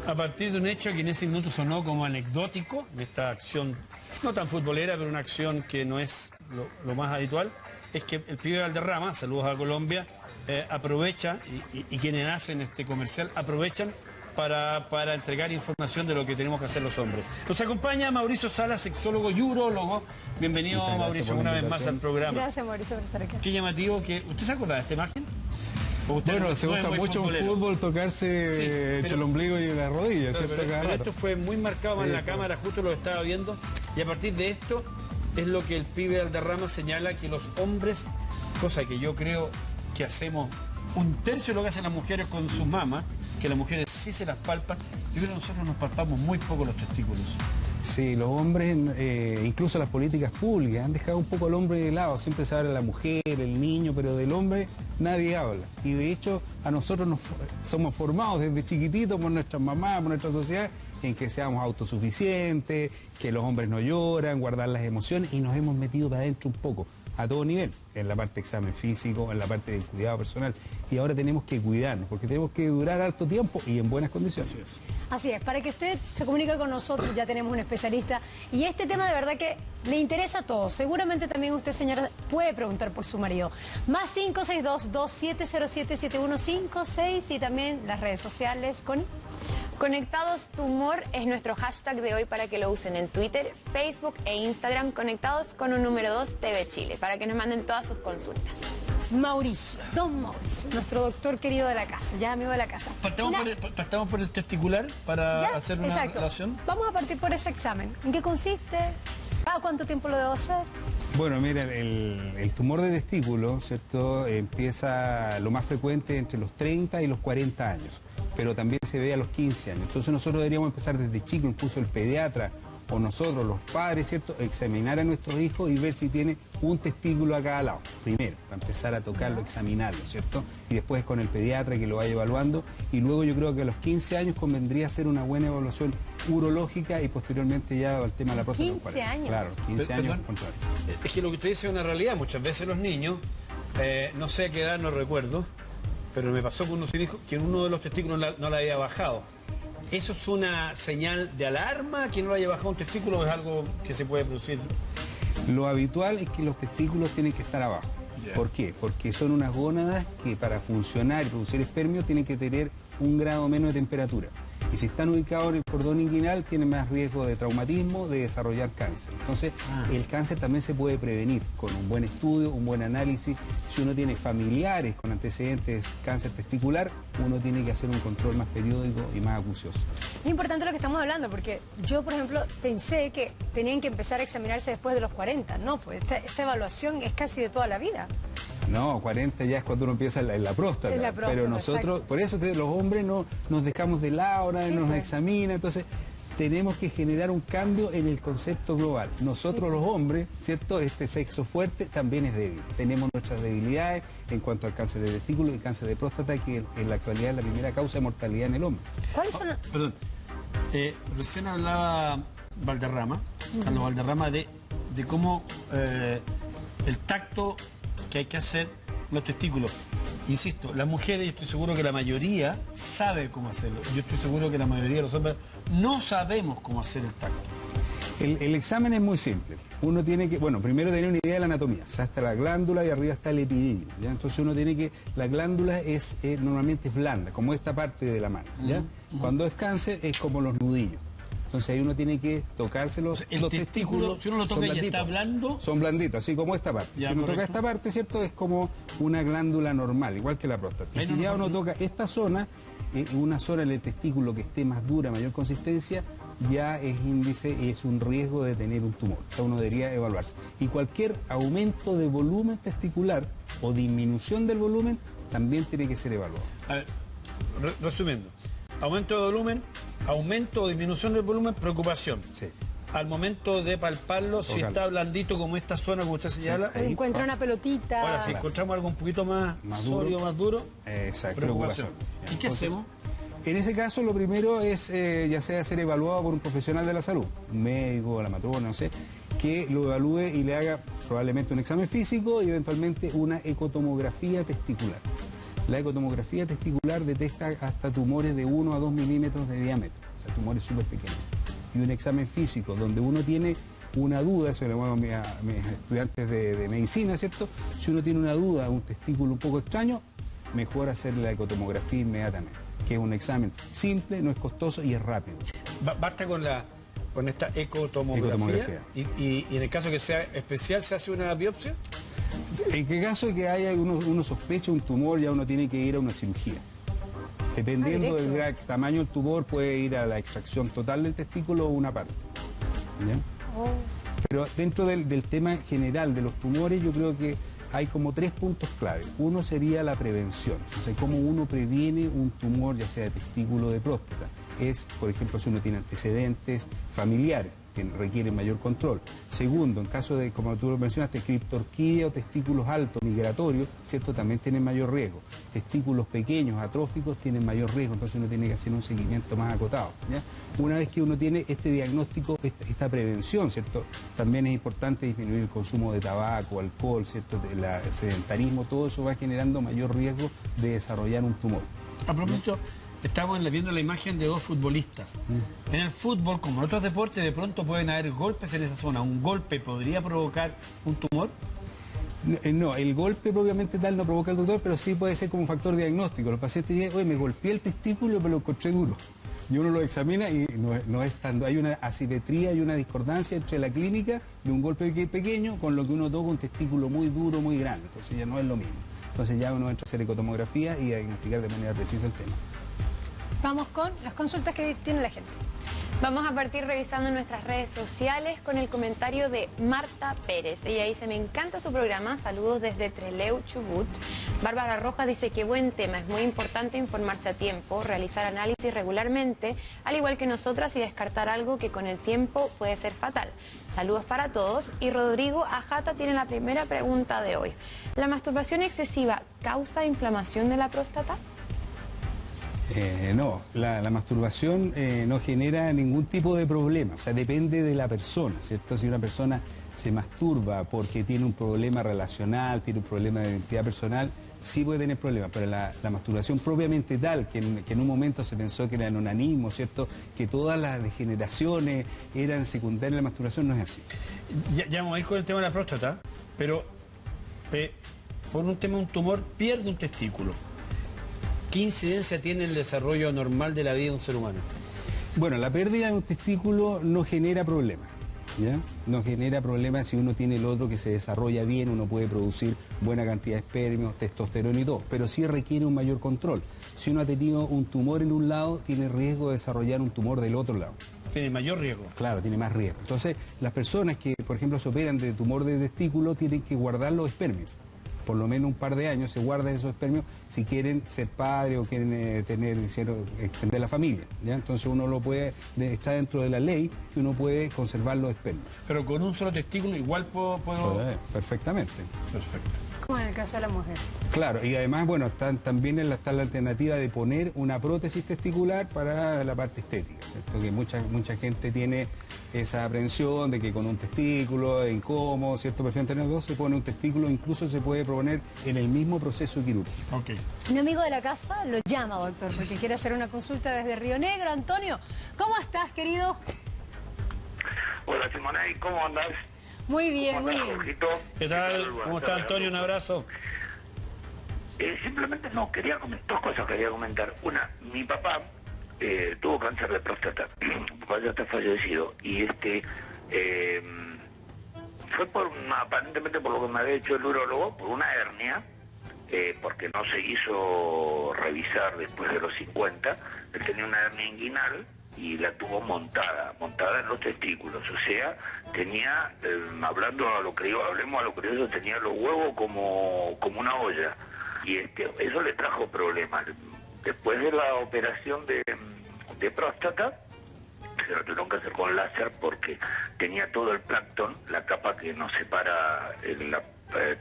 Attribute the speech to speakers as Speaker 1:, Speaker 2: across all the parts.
Speaker 1: A partir de un hecho que en ese minuto sonó como anecdótico, de esta acción no tan futbolera, pero una acción que no es lo más habitual, es que el pibe Valderrama, saludos a Colombia, aprovecha, y quienes hacen este comercial, aprovechan para entregar información de lo que tenemos que hacer los hombres. Nos acompaña Mauricio Salas, sexólogo y urólogo. Bienvenido, Mauricio, una vez más al programa.
Speaker 2: Gracias, Mauricio, por estar aquí.
Speaker 1: Qué llamativo que... ¿Usted se acuerda de esta imagen?
Speaker 3: Bueno, se usa mucho en fútbol tocarse entre el ombligo y la rodilla, ¿cierto?
Speaker 1: Pero esto fue muy marcado en la cámara, justo lo estaba viendo, y a partir de esto es lo que el pibe Valderrama señala, que los hombres, cosa que yo creo que hacemos un tercio de lo que hacen las mujeres con sus mamas, que las mujeres sí se las palpan, yo creo que nosotros nos palpamos muy poco los testículos.
Speaker 3: Sí, los hombres, incluso las políticas públicas, han dejado un poco al hombre de lado. Siempre se habla de la mujer, el niño, pero del hombre nadie habla. Y de hecho, a nosotros somos formados desde chiquititos por nuestras mamás, por nuestra sociedad, en que seamos autosuficientes, que los hombres no lloran, guardar las emociones, y nos hemos metido para adentro un poco, a todo nivel, en la parte de examen físico, en la parte del cuidado personal. Y ahora tenemos que cuidarnos, porque tenemos que durar harto tiempo y en buenas condiciones.
Speaker 2: Así es, para que usted se comunique con nosotros, ya tenemos un especialista. Y este tema de verdad que le interesa a todos. Seguramente también usted, señora, puede preguntar por su marido. Más 562-2707-7156 y también las redes sociales con...
Speaker 4: Conectados Tumor es nuestro hashtag de hoy para que lo usen en Twitter, Facebook e Instagram, conectados con un número 2 TV Chile, para que nos manden todas sus consultas.
Speaker 2: Mauricio, don Mauricio, nuestro doctor querido de la casa, ya amigo de la casa.
Speaker 1: ¿Partamos por el testicular para hacer una relación?
Speaker 2: Vamos a partir por ese examen. ¿En qué consiste? ¿Cada cuánto tiempo lo debo hacer?
Speaker 3: Bueno, mira, el tumor de testículo, ¿cierto? Empieza lo más frecuente entre los 30 y los 40 años, pero también se ve a los 15 años. Entonces nosotros deberíamos empezar desde chico, incluso el pediatra o nosotros, los padres, ¿cierto?, examinar a nuestros hijos y ver si tiene un testículo a cada lado. Primero, para empezar a tocarlo, examinarlo, ¿cierto? Y después con el pediatra que lo vaya evaluando. Y luego yo creo que a los 15 años convendría hacer una buena evaluación urológica y posteriormente ya al tema de la próstata.
Speaker 2: 15 años.
Speaker 3: Claro, 15 años al contrario.
Speaker 1: Es que lo que usted dice es una realidad. Muchas veces los niños, no sé a qué edad, no recuerdo, pero me pasó con unos hijos que uno de los testículos no la había bajado. ¿Eso es una señal de alarma que no haya bajado un testículo o es algo que se puede producir?
Speaker 3: Lo habitual es que los testículos tienen que estar abajo. ¿Por qué? Porque son unas gónadas que para funcionar y producir espermio tienen que tener 1 grado menos de temperatura. Y si están ubicados en el cordón inguinal, tienen más riesgo de traumatismo, de desarrollar cáncer. Entonces, el cáncer también se puede prevenir con un buen estudio, un buen análisis. Si uno tiene familiares con antecedentes cáncer testicular, uno tiene que hacer un control más periódico y más acucioso.
Speaker 2: Es importante lo que estamos hablando, porque yo, por ejemplo, pensé que tenían que empezar a examinarse después de los 40. No, pues esta evaluación es casi de toda la vida.
Speaker 3: No, 40 ya es cuando uno empieza en la próstata. En la próstata, pero nosotros, exacto. Por eso los hombres no nos dejamos de lado, nadie nos examina, entonces tenemos que generar un cambio en el concepto global. Nosotros los hombres, ¿cierto? Este sexo fuerte también es débil. Tenemos nuestras debilidades en cuanto al cáncer de testículo y cáncer de próstata, que en la actualidad es la primera causa de mortalidad en el hombre.
Speaker 2: ¿Cuáles son?
Speaker 1: Perdón, recién hablaba Valderrama, Carlos Valderrama, de cómo el tacto que hay que hacer los testículos. Insisto, las mujeres, yo estoy seguro que la mayoría sabe cómo hacerlo. Yo estoy seguro que la mayoría de los hombres no sabemos cómo hacer el tacto.
Speaker 3: El examen es muy simple. Uno tiene que, bueno, primero tener una idea de la anatomía. O sea, está la glándula y arriba está el epidídimo, ¿ya? Entonces uno tiene que, la glándula normalmente es blanda, como esta parte de la mano, ¿ya? Cuando es cáncer es como los nudillos. Entonces ahí uno tiene que tocarse los testículos.
Speaker 1: Si uno lo toca y está blando.
Speaker 3: Son blanditos, así como esta parte.
Speaker 1: Ya,
Speaker 3: si uno toca esta parte, ¿cierto? Es como una glándula normal, igual que la próstata. Y si ya uno toca esta zona, una zona en el testículo que esté más dura, mayor consistencia, ya es índice, es un riesgo de tener un tumor. O sea, uno debería evaluarse. Y cualquier aumento de volumen testicular o disminución del volumen también tiene que ser evaluado.
Speaker 1: A ver, resumiendo. Aumento de volumen, aumento o disminución del volumen, preocupación.
Speaker 3: Sí.
Speaker 1: Al momento de palparlo, si está blandito como esta zona que usted señala.
Speaker 2: Sí, encuentra una pelotita.
Speaker 1: Ahora, si encontramos algo un poquito más sólido, más duro,
Speaker 3: exacto,
Speaker 1: preocupación. ¿Y qué hacemos?
Speaker 3: En ese caso, lo primero es ya sea ser evaluado por un profesional de la salud, un médico, la matrona, no sé, que lo evalúe y le haga probablemente un examen físico y eventualmente una ecotomografía testicular. La ecotomografía testicular detecta hasta tumores de 1 a 2 milímetros de diámetro, o sea, tumores súper pequeños. Y un examen físico donde uno tiene una duda, eso le hago a mis estudiantes de medicina, ¿cierto? Si uno tiene una duda, un testículo un poco extraño, mejor hacer la ecotomografía inmediatamente, que es un examen simple, no es costoso y es rápido.
Speaker 1: Basta con esta ecotomografía. Y en el caso que sea especial, ¿se hace una biopsia?
Speaker 3: En qué caso de que haya uno sospecha un tumor, ya uno tiene que ir a una cirugía. Dependiendo del tamaño del tumor, puede ir a la extracción total del testículo o una parte. ¿Ya? Pero dentro del tema general de los tumores, yo creo que hay como 3 puntos clave. Uno sería la prevención, o sea, cómo uno previene un tumor, ya sea de testículo o de próstata. Es, por ejemplo, si uno tiene antecedentes familiares que requieren mayor control. Segundo, en caso de, como tú lo mencionaste, criptorquidia o testículos altos migratorios, ¿cierto? También tienen mayor riesgo. Testículos pequeños, atróficos, tienen mayor riesgo, entonces uno tiene que hacer un seguimiento más acotado, ¿ya? Una vez que uno tiene este diagnóstico, esta prevención, ¿cierto? También es importante disminuir el consumo de tabaco, alcohol, ¿cierto? El sedentarismo, todo eso va generando mayor riesgo de desarrollar un tumor.
Speaker 1: A propósito, estamos viendo la imagen de 2 futbolistas. En el fútbol, como en otros deportes, de pronto pueden haber golpes en esa zona. ¿Un golpe podría provocar un tumor?
Speaker 3: No, el golpe propiamente tal no provoca el doctor, pero sí puede ser como un factor diagnóstico. Los pacientes dicen, oye, me golpeé el testículo, pero lo encontré duro. Y uno lo examina y no es tan... Hay una asimetría y una discordancia entre la clínica de un golpe pequeño con lo que uno toca un testículo muy duro, muy grande. Entonces ya no es lo mismo. Entonces ya uno entra a hacer ecotomografía y a diagnosticar de manera precisa el tema.
Speaker 2: Vamos con las consultas que tiene la gente.
Speaker 4: Vamos a partir revisando nuestras redes sociales con el comentario de Marta Pérez. Ella dice, me encanta su programa, saludos desde Trelew, Chubut. Bárbara Rojas dice, qué buen tema, es muy importante informarse a tiempo, realizar análisis regularmente, al igual que nosotras, y descartar algo que con el tiempo puede ser fatal. Saludos para todos. Y Rodrigo Ajata tiene la primera pregunta de hoy. ¿La masturbación excesiva causa inflamación de la próstata?
Speaker 3: No, la masturbación no genera ningún tipo de problema, o sea, depende de la persona, ¿cierto? Si una persona se masturba porque tiene un problema relacional, tiene un problema de identidad personal, sí puede tener problemas, pero la masturbación propiamente tal, que en un momento se pensó que era el onanismo, ¿cierto? Que todas las degeneraciones eran secundarias a la masturbación, no es así.
Speaker 1: Ya vamos a ir con el tema de la próstata, pero por un tema, un tumor pierde un testículo. ¿Qué incidencia tiene el desarrollo normal de la vida de un ser humano?
Speaker 3: Bueno, la pérdida de un testículo no genera problemas, ¿ya? No genera problemas si uno tiene el otro que se desarrolla bien, uno puede producir buena cantidad de espermios, testosterona y todo, pero sí requiere un mayor control. Si uno ha tenido un tumor en un lado, tiene riesgo de desarrollar un tumor del otro lado.
Speaker 1: Tiene mayor riesgo.
Speaker 3: Claro, tiene más riesgo. Entonces, las personas que, por ejemplo, se operan de tumor de testículo tienen que guardar los espermios. Por lo menos un par de años se guardan esos espermios si quieren ser padre o quieren extender la familia, ¿ya? Entonces uno lo puede, está dentro de la ley que uno puede conservar los espermios.
Speaker 1: Pero con un solo testículo igual puedo...
Speaker 3: Perfectamente.
Speaker 1: Perfecto.
Speaker 2: Como en el caso de la mujer.
Speaker 3: Claro, y además, bueno, también está la alternativa de poner una prótesis testicular para la parte estética, ¿cierto? Que mucha gente tiene esa aprensión de que con un testículo es incómodo, ¿cierto? Prefieren tener 2, se pone un testículo, incluso se puede proponer en el mismo proceso quirúrgico.
Speaker 1: Ok.
Speaker 2: Un amigo de la casa lo llama, doctor, porque quiere hacer una consulta desde Río Negro. Antonio, ¿cómo estás, querido?
Speaker 5: Hola, Simonei, ¿cómo andás?
Speaker 2: Muy bien, muy bien.
Speaker 5: Jorgito?
Speaker 1: ¿Qué tal? ¿Cómo está, Antonio? Un abrazo.
Speaker 5: Simplemente no, quería comentar 2 cosas quería comentar. Una, mi papá tuvo cáncer de próstata, mi papá ya está fallecido, y fue aparentemente por lo que me había hecho el urólogo, por una hernia, porque no se hizo revisar después de los 50, él tenía una hernia inguinal, y la tuvo montada en los testículos, o sea, tenía, hablemos a lo criollo, tenía los huevos como una olla, y eso le trajo problemas. Después de la operación de próstata, se lo tuvieron que hacer con láser porque tenía todo el plancton, la capa que nos separa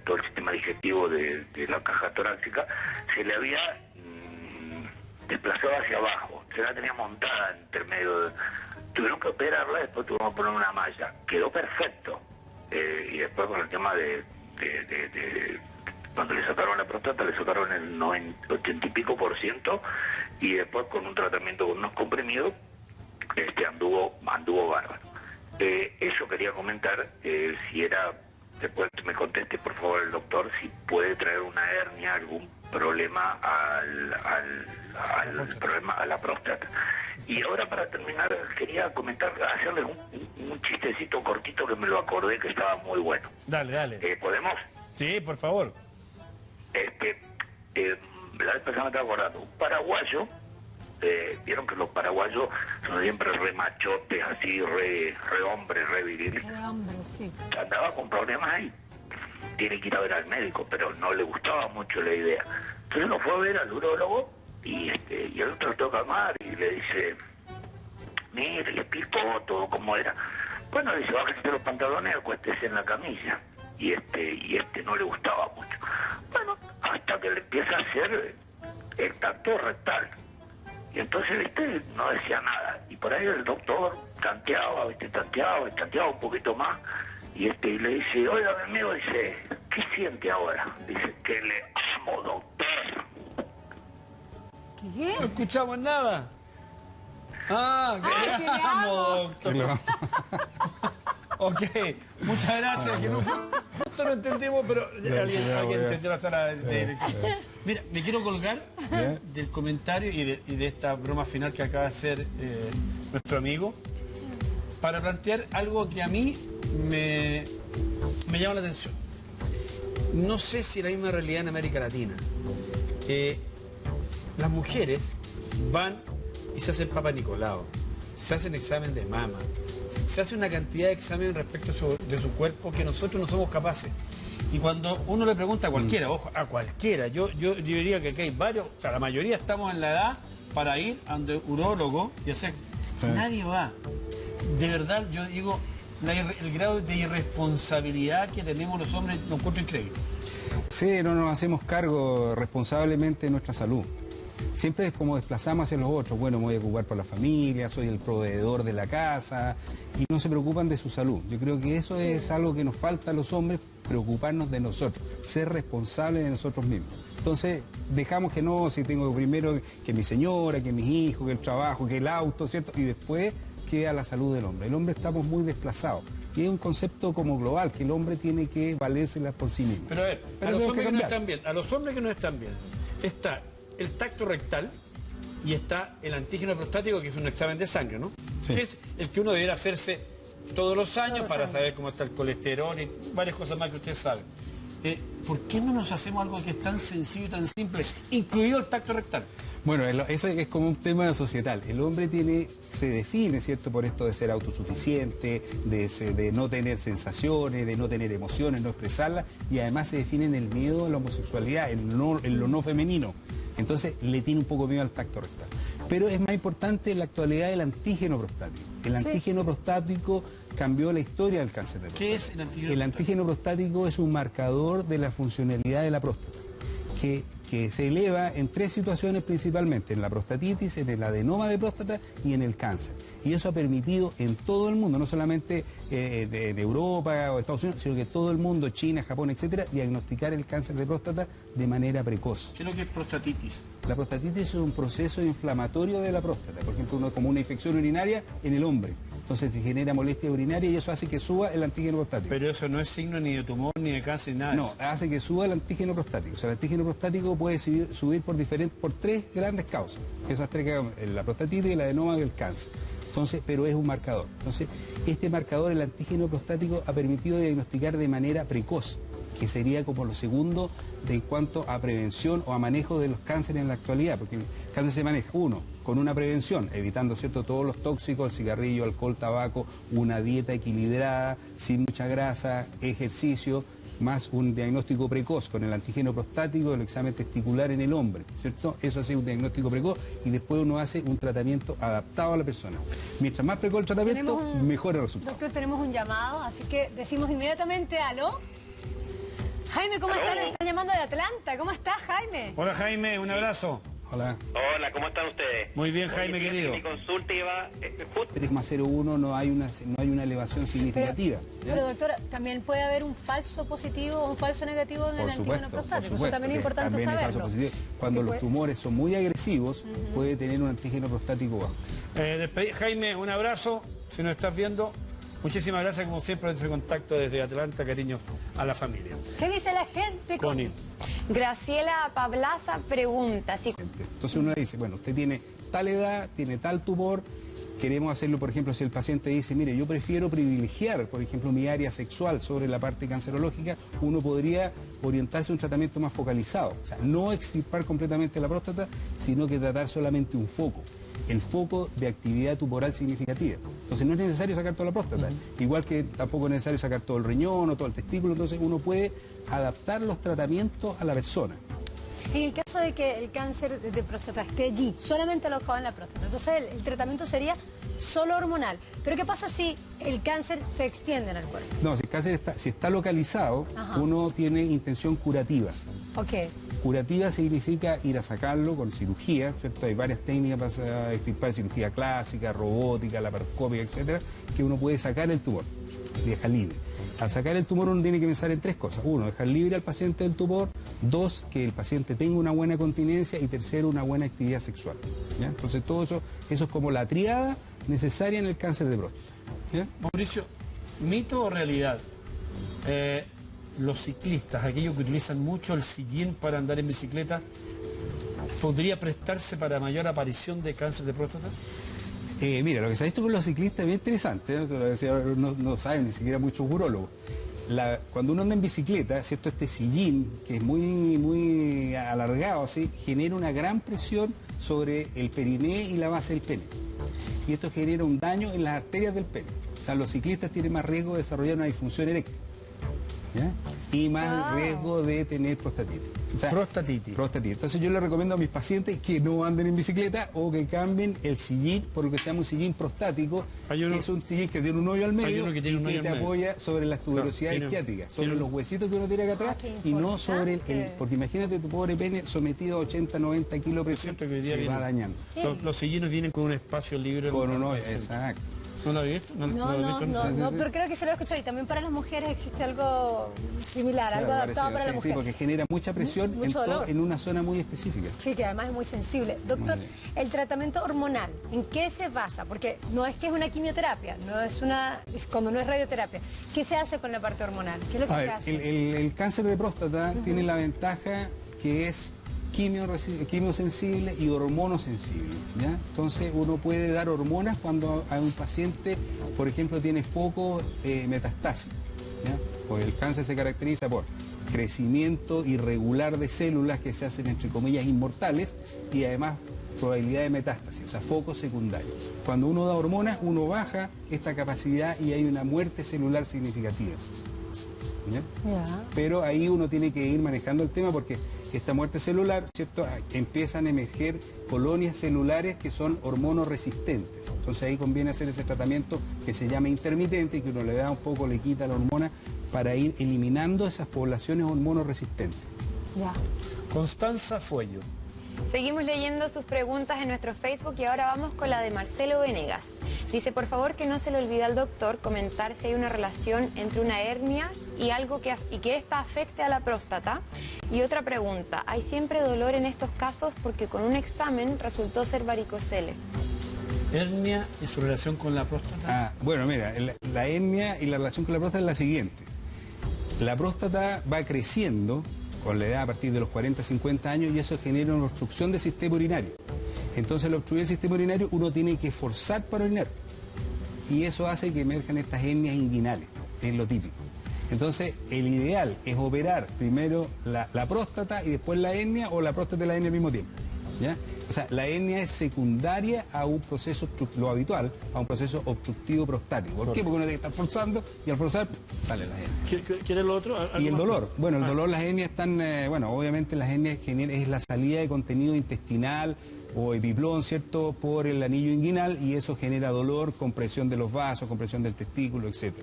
Speaker 5: todo el sistema digestivo de la caja torácica, se le había desplazado hacia abajo, se la tenía montada entre medio. Tuvieron que operarla, después tuvimos que poner una malla, quedó perfecto. Y después con el tema Cuando le sacaron la próstata, le sacaron el 80 y pico %, y después con un tratamiento con unos comprimidos, anduvo bárbaro. Eso quería comentar, si era, después que me conteste por favor el doctor, si puede traer una hernia, algún problema al problema a la próstata. Y ahora para terminar quería comentar, hacerles un chistecito cortito que me lo acordé que estaba muy bueno.
Speaker 1: Dale, dale.
Speaker 5: ¿Podemos?
Speaker 1: Sí, por favor.
Speaker 5: La vez pasada me estaba acordando, un paraguayo, vieron que los paraguayos son siempre re machotes, así, re hombres, re viriles.
Speaker 2: Hombre, sí.
Speaker 5: Andaba con problemas ahí. Tiene que ir a ver al médico, pero no le gustaba mucho la idea. Entonces lo fue a ver al urólogo y el otro lo toca calmar y le dice, mire, le explicó todo cómo era. Bueno, dice, bájese los pantalones y acuéstese en la camilla. Y no le gustaba mucho. Bueno, hasta que le empieza a hacer el tacto rectal. Y entonces, no decía nada. Y por ahí el doctor tanteaba un poquito más. Y le dice, oiga, mi amigo, dice, ¿qué siente ahora? Dice, que le amo, doctor.
Speaker 2: ¿Qué?
Speaker 1: No escuchamos nada. Ah, que le amo, doctor. Ok, muchas gracias. Que no entendimos, pero alguien entendió la sala de elección. Mira, me quiero colgar del comentario y de esta broma final que acaba de hacer nuestro amigo, para plantear algo que a mí me llama la atención. No sé si la misma realidad en América Latina. Las mujeres van y se hacen Papa Nicolau, se hacen examen de mama, se hace una cantidad de exámenes respecto de su cuerpo que nosotros no somos capaces. Y cuando uno le pregunta a cualquiera, ojo, a cualquiera, yo diría que aquí hay varios, o sea, la mayoría estamos en la edad para ir a un urólogo y hacer... Sí. Nadie va. De verdad, yo digo, el grado de irresponsabilidad que tenemos los hombres lo encuentro increíble.
Speaker 3: Sí, no nos hacemos cargo responsablemente de nuestra salud. Siempre es como desplazamos hacia los otros. Bueno, me voy a ocupar por la familia, soy el proveedor de la casa, y no se preocupan de su salud. Yo creo que eso es algo que nos falta a los hombres, preocuparnos de nosotros, ser responsables de nosotros mismos. Entonces, dejamos que no, si tengo primero que mi señora, que mis hijos, que el trabajo, que el auto, ¿cierto? Y después queda la salud del hombre. El hombre estamos muy desplazados. Y es un concepto como global, que el hombre tiene que valérselas por sí mismo.
Speaker 1: Pero a ver, a los hombres que no están bien, está el tacto rectal y está el antígeno prostático, que es un examen de sangre, ¿no? Sí. Que es el que uno debería hacerse todos los años para saber cómo está el colesterol y varias cosas más que ustedes saben. ¿Por qué no nos hacemos algo que es tan sencillo y tan simple, incluido el tacto rectal?
Speaker 3: Bueno, eso es como un tema societal. El hombre se define, ¿cierto?, por esto de ser autosuficiente, de no tener sensaciones, de no tener emociones, no expresarlas, y además se define en el miedo a la homosexualidad, en lo no femenino. Entonces le tiene un poco miedo al tacto rectal. Pero es más importante en la actualidad el antígeno prostático. El antígeno prostático cambió la historia del cáncer de próstata.
Speaker 1: ¿Qué es el antígeno prostático?
Speaker 3: El antígeno prostático es un marcador de la funcionalidad de la próstata, que se eleva en 3 situaciones principalmente, en la prostatitis, en el adenoma de próstata y en el cáncer. Y eso ha permitido en todo el mundo, no solamente en Europa o Estados Unidos, sino que todo el mundo, China, Japón, etcétera, diagnosticar el cáncer de próstata de manera precoz.
Speaker 1: ¿Qué es lo que es prostatitis?
Speaker 3: La prostatitis es un proceso inflamatorio de la próstata, por ejemplo, como una infección urinaria en el hombre. Entonces te genera molestia urinaria y eso hace que suba el antígeno prostático.
Speaker 1: Pero eso no es signo ni de tumor, ni de cáncer, ni nada.
Speaker 3: No, hace que suba el antígeno prostático. O sea, el antígeno prostático puede subir por 3 grandes causas. Esas 3 causas, la prostatitis, el adenoma y el cáncer. Entonces, pero es un marcador. Entonces, este marcador, el antígeno prostático, ha permitido diagnosticar de manera precoz, que sería como lo segundo en cuanto a prevención o a manejo de los cánceres en la actualidad, porque el cáncer se maneja, uno, con una prevención, evitando, ¿cierto?, todos los tóxicos, el cigarrillo, alcohol, tabaco, una dieta equilibrada, sin mucha grasa, ejercicio, más un diagnóstico precoz con el antígeno prostático, el examen testicular en el hombre, ¿cierto? Eso hace un diagnóstico precoz y después uno hace un tratamiento adaptado a la persona. Mientras más precoz el tratamiento, mejor el resultado.
Speaker 2: Doctor, tenemos un llamado, así que decimos inmediatamente aló. Jaime, ¿cómo estás? Nos están llamando de Atlanta. ¿Cómo estás, Jaime?
Speaker 1: Hola, Jaime, un abrazo.
Speaker 3: Hola.
Speaker 6: Hola, ¿cómo están ustedes?
Speaker 1: Muy bien, Jaime,
Speaker 6: Oye,
Speaker 1: querido.
Speaker 6: Mi consulta iba justo...
Speaker 3: 3,01 no hay una elevación significativa. ¿ya?
Speaker 2: Pero doctora, también puede haber un falso positivo o un falso negativo en el antígeno prostático. Eso también es importante
Speaker 3: también
Speaker 2: saberlo.
Speaker 3: es falso positivo. Cuando los tumores son muy agresivos, puede tener un antígeno prostático bajo.
Speaker 1: Jaime, un abrazo, si nos estás viendo. Muchísimas gracias, como siempre, por este contacto desde Atlanta, cariño a la familia.
Speaker 2: ¿Qué dice la gente,
Speaker 1: Connie?
Speaker 4: Graciela Pablaza pregunta si...
Speaker 3: Entonces uno le dice, bueno, usted tiene tal edad, tiene tal tumor, queremos hacerlo, por ejemplo, si el paciente dice, mire, yo prefiero privilegiar, por ejemplo, mi área sexual sobre la parte cancerológica, uno podría orientarse a un tratamiento más focalizado. O sea, no extirpar completamente la próstata, sino que tratar solamente un foco. El foco de actividad tumoral significativa. Entonces no es necesario sacar toda la próstata, igual que tampoco es necesario sacar todo el riñón o todo el testículo, entonces uno puede adaptar los tratamientos a la persona.
Speaker 2: En el caso de que el cáncer de próstata esté allí, solamente alojado en la próstata, entonces el tratamiento sería solo hormonal. Pero ¿qué pasa si el cáncer se extiende en el cuerpo?
Speaker 3: No, si el cáncer está localizado, uno tiene intención curativa.
Speaker 2: Ok.
Speaker 3: Curativa significa ir a sacarlo con cirugía, ¿cierto? Hay varias técnicas para extirpar, cirugía clásica, robótica, laparoscópica, etcétera, que uno puede sacar el tumor, dejar libre. Al sacar el tumor uno tiene que pensar en tres cosas. Uno, dejar libre al paciente del tumor. Dos, que el paciente tenga una buena continencia. Y tercero, una buena actividad sexual. ¿Ya? Entonces todo eso es como la triada necesaria en el cáncer de próstata. ¿Ya?
Speaker 1: Mauricio, ¿mito o realidad? Los ciclistas, aquellos que utilizan mucho el sillín para andar en bicicleta, ¿podría prestarse para mayor aparición de cáncer de próstata?
Speaker 3: Mira, lo que se ha visto con los ciclistas es bien interesante, no saben ni siquiera muchos urólogos. Cuando uno anda en bicicleta, ¿cierto? Este sillín, que es muy alargado, ¿sí? Genera una gran presión sobre el periné y la base del pene. Y esto genera un daño en las arterias del pene. O sea, los ciclistas tienen más riesgo de desarrollar una disfunción eréctil. ¿Ya? Y más riesgo de tener prostatitis. O sea,
Speaker 1: Prostatitis.
Speaker 3: Entonces yo le recomiendo a mis pacientes que no anden en bicicleta o que cambien el sillín por lo que se llama un sillín prostático, que es un sillín que tiene un hoyo al medio y que te apoya sobre las tuberosidades isquiáticas, sobre los huesitos que uno tiene acá atrás y no sobre el... Porque imagínate tu pobre pene sometido a 80, 90 kilos de presión, se va dañando.
Speaker 1: Los sillines vienen con un espacio libre.
Speaker 3: Con un hoyo, exacto.
Speaker 1: ¿No lo habéis visto?
Speaker 2: No, pero creo que se lo he escuchado y también para las mujeres existe algo similar, algo adaptado para la mujer.
Speaker 3: Sí, porque genera mucha presión en una zona muy específica.
Speaker 2: Sí, que además es muy sensible. Doctor, el tratamiento hormonal, ¿en qué se basa? Porque no es que es una quimioterapia, cuando no es radioterapia. ¿Qué se hace con la parte hormonal? ¿Qué es lo que se hace?
Speaker 3: El cáncer de próstata tiene la ventaja que es quimiosensible y hormonosensible, ¿ya? Entonces uno puede dar hormonas cuando a un paciente, por ejemplo, tiene foco metastásico, ¿ya? Porque el cáncer se caracteriza por crecimiento irregular de células que se hacen, entre comillas, inmortales y además probabilidad de metástasis, o sea, foco secundario. Cuando uno da hormonas, uno baja esta capacidad y hay una muerte celular significativa. ¿Ya? Pero ahí uno tiene que ir manejando el tema porque esta muerte celular, ¿cierto? Empiezan a emerger colonias celulares que son hormonoresistentes. Entonces ahí conviene hacer ese tratamiento que se llama intermitente y que uno le da un poco, le quita la hormona para ir eliminando esas poblaciones hormonoresistentes.
Speaker 1: Constanza Fuello.
Speaker 4: Seguimos leyendo sus preguntas en nuestro Facebook y ahora vamos con la de Marcelo Venegas. Dice, por favor, que no se le olvide al doctor comentar si hay una relación entre una hernia y que esta afecte a la próstata. Y otra pregunta, ¿hay siempre dolor en estos casos? Porque con un examen resultó ser varicocele.
Speaker 1: ¿Hernia y su relación con la próstata?
Speaker 3: Bueno, mira, la hernia y la relación con la próstata es la siguiente. La próstata va creciendo con la edad a partir de los 40, 50 años y eso genera una obstrucción del sistema urinario. Entonces al obstruir el sistema urinario uno tiene que forzar para orinar y eso hace que emerjan estas hernias inguinales, es lo típico. Entonces el ideal es operar primero la próstata y después la hernia o la próstata y la hernia al mismo tiempo, ¿ya? O sea, la hernia es secundaria a un proceso, lo habitual, a un proceso obstructivo prostático. ¿Por qué? Porque uno tiene que estar forzando y al forzar sale la hernia.
Speaker 1: ¿Quién es lo otro?
Speaker 3: Y el dolor. Bueno, el dolor, las hernias están, obviamente las hernias es la salida de contenido intestinal o epiplón, ¿cierto?, por el anillo inguinal y eso genera dolor, compresión de los vasos, compresión del testículo, etc.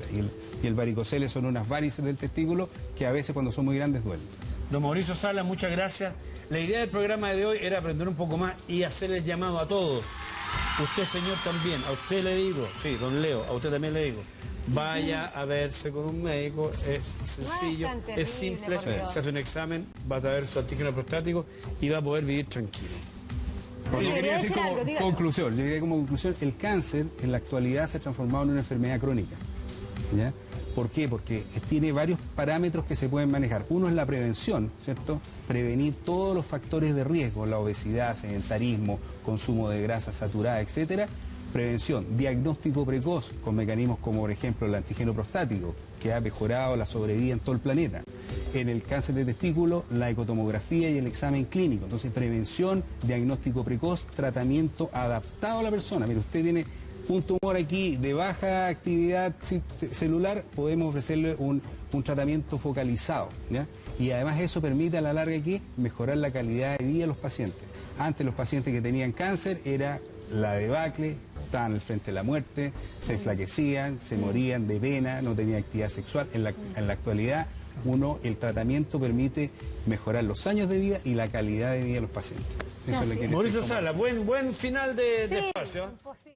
Speaker 3: Y el varicocele son unas varices del testículo que a veces cuando son muy grandes duelen.
Speaker 1: Don Mauricio Sala, muchas gracias. La idea del programa de hoy era aprender un poco más y hacer el llamado a todos. Usted, señor, también. A usted le digo, sí, don Leo, a usted también le digo. Vaya a verse con un médico, es sencillo,
Speaker 2: tan terrible,
Speaker 1: es simple,
Speaker 2: por Dios.
Speaker 1: se hace un examen, va a ver su antígeno prostático y va a poder vivir tranquilo.
Speaker 3: Yo
Speaker 2: quería
Speaker 3: quería decir
Speaker 2: decir
Speaker 3: como
Speaker 2: algo, dígalo.
Speaker 3: conclusión, yo diría como conclusión, el cáncer en la actualidad se ha transformado en una enfermedad crónica. ¿Ya? ¿Por qué? Porque tiene varios parámetros que se pueden manejar. Uno es la prevención, ¿cierto? Prevenir todos los factores de riesgo, la obesidad, sedentarismo, consumo de grasa saturada, etcétera. Prevención, diagnóstico precoz con mecanismos como por ejemplo el antígeno prostático, que ha mejorado la sobrevida en todo el planeta. En el cáncer de testículo, la ecotomografía y el examen clínico. Entonces, prevención, diagnóstico precoz, tratamiento adaptado a la persona. Mire, usted tiene un tumor aquí de baja actividad celular, podemos ofrecerle un tratamiento focalizado, ¿ya? Y además eso permite a la larga aquí mejorar la calidad de vida de los pacientes. Antes los pacientes que tenían cáncer era la debacle, estaban al frente de la muerte, se enflaquecían, se morían de pena, no tenían actividad sexual. En la actualidad el tratamiento permite mejorar los años de vida y la calidad de vida de los pacientes. Eso es lo que
Speaker 1: Mauricio Sala, buen final de espacio.
Speaker 2: Sí,